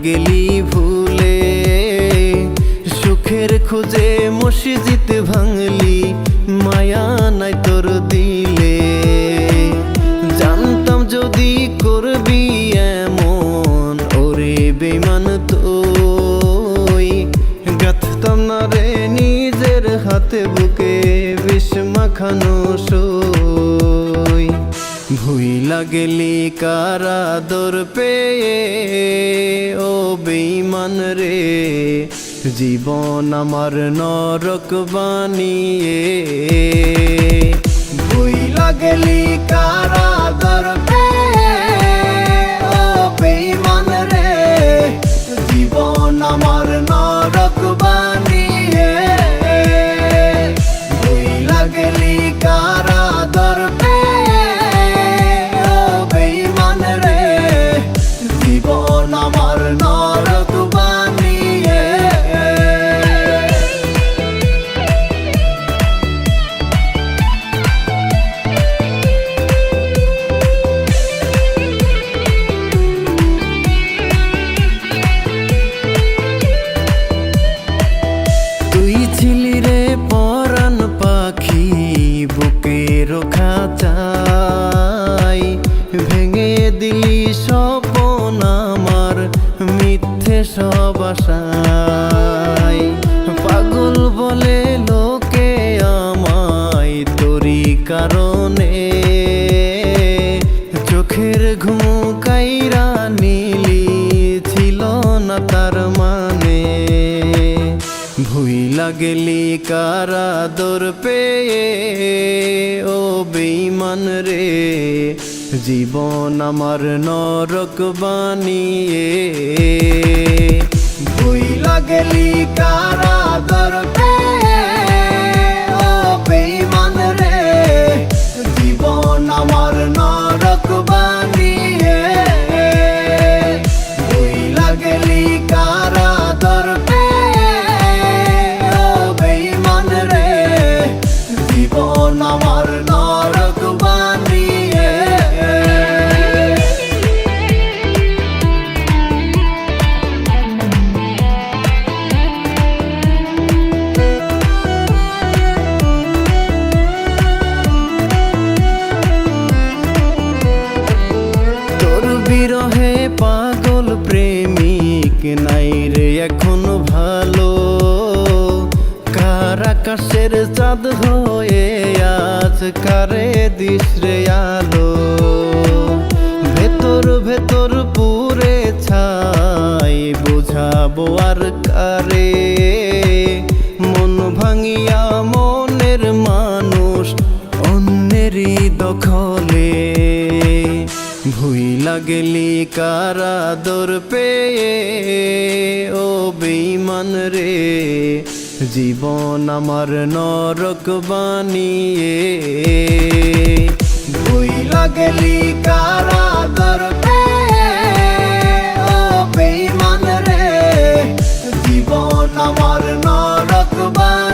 গেলি ভুলে, সুখের খোঁজে মসজিদ ভাঙলি, মায়া নাই তোর দিলে। জানতাম যদি করবি এমন, ওরে বেঈমান তুই, গাঁথতাম না রে নিজের হাতে বুকে বিষ মাখানো সই। ভুইলা গেলি কারা দর পেয়ে, ও বেঈমান রে, জীবন আমার নরক বানিয়ে। ভুইলা গেলি কারা দর পেয়ে, ও বেঈমান রে, জীবন আমার নরক বানিয়ে। ভুইলা গেলি কারা দর পেয়ে, ও বেঈমান রে, জীবন আমার নরক বানিয়ে। তুই ছিলি রে পরাণ পাখি, বুকের খাঁচাই, ভেঙে দিলি স্বপ্ন আমার মিথ্যে সব আশায়। পাগল বলে লোকে আমায় তোরি কারণে, চোখের ঘুম কাইরা নিলি, ছিল না তার মানে। ভুইলা গেলি কারা দর পেয়ে, ও বেঈমান রে, জীবন আমার নরক বানিয়ে। ভুইলা গেলি কারা দর পেয়ে, ও বেঈমান রে, জীবন আমার নরক বানিয়ে। ভুইলা গেলি কারা দর পেয়ে, ও বেঈমান রে, জীবন আমার নরক বানিয়ে। তোর বিরহে পাগল প্রেমিক নাই রে এখন ভালো, কার আকাশের চাঁদ হয়ে আজ কারে দিস রে আলো। ভেতর ভেতর পুরে ছাই, বোঝাবো আর কারে, মন ভাঙিয়া মনের মানুষ অন্যেরই দখলে। ভুইলা গেলি কারা দর পেয়ে, ও বেঈমান রে, জীবন আমার নরক বানিয়ে। ভুইলা গেলি কারা দর পেয়ে, ও বেঈমান রে, জীবন আমার নরক বানিয়ে।